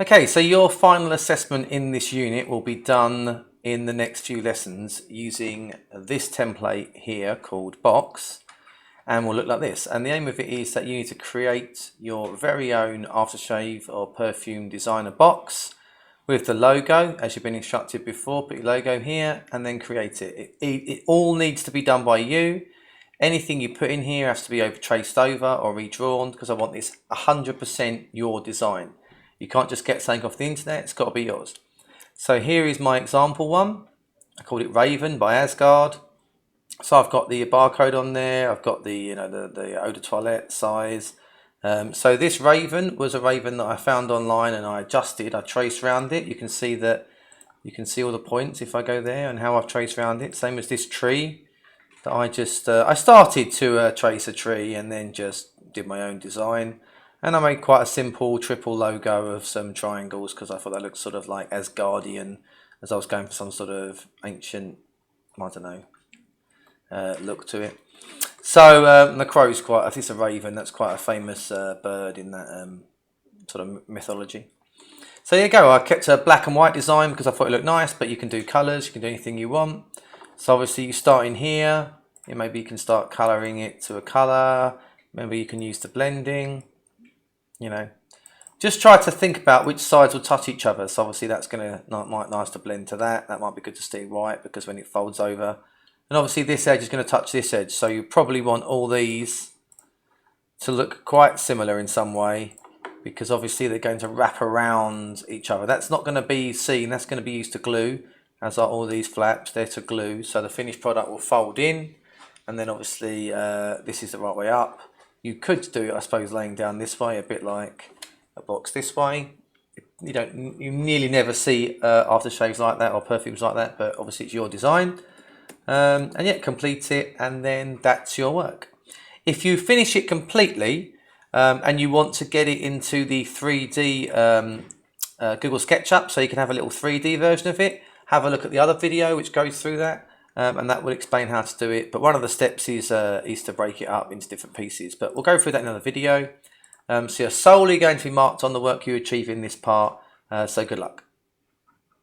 Okay, so your final assessment in this unit will be done in the next few lessons using this template here called Box, and will look like this. And the aim of it is that you need to create your very own aftershave or perfume designer box with the logo, as you've been instructed before. Put your logo here and then create it. It all needs to be done by you. Anything you put in here has to be traced over or redrawn, because I want this 100% your design. You can't just get something off the internet, it's got to be yours. So here is my example one. I called it Raven by Asgard. So I've got the barcode on there, I've got the the eau de toilette size. So this Raven was a Raven that I found online and I adjusted, I traced around it. You can see all the points if I go there and how I've traced around it. Same as this tree that I started to trace a tree and then just did my own design. And I made quite a simple triple logo of some triangles because I thought that looked sort of like Asgardian, as I was going for some sort of ancient, I don't know, look to it. So the crow's I think it's a raven. That's quite a famous bird in that sort of mythology. So there you go. I kept a black and white design because I thought it looked nice, but you can do colours, you can do anything you want. So obviously you start in here. Maybe you can start colouring it to a colour. Maybe you can use the blending. Just try to think about which sides will touch each other. So obviously that's might nice to blend to that. That might be good to stay white because when it folds over. And obviously this edge is going to touch this edge. So you probably want all these to look quite similar in some way, because obviously they're going to wrap around each other. That's not going to be seen. That's going to be used to glue, as are all these flaps. They're to glue. So the finished product will fold in. And then obviously this is the right way up. You could do it, I suppose, laying down this way, a bit like a box this way. You nearly never see aftershaves like that or perfumes like that, but obviously it's your design. And yeah, complete it, and then that's your work. If you finish it completely and you want to get it into the 3D Google SketchUp, so you can have a little 3D version of it, have a look at the other video which goes through that. And that will explain how to do it. But one of the steps is to break it up into different pieces. But we'll go through that in another video. So you're solely going to be marked on the work you achieve in this part. So good luck.